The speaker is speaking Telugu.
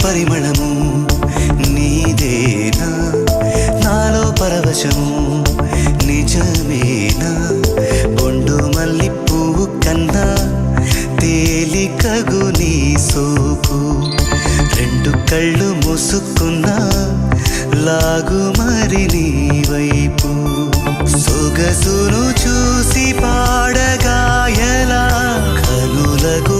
పరిమళము నీదేనా నాలో పరవశము నిజమేనా బొండు మల్లి పువ్వు కన్నా తేలికగు నీ సోకు రెండు కళ్ళు మూసుకున్నా లాగు మరి నీ వైపు సొగసును చూసి పాడగాయలా కనులకు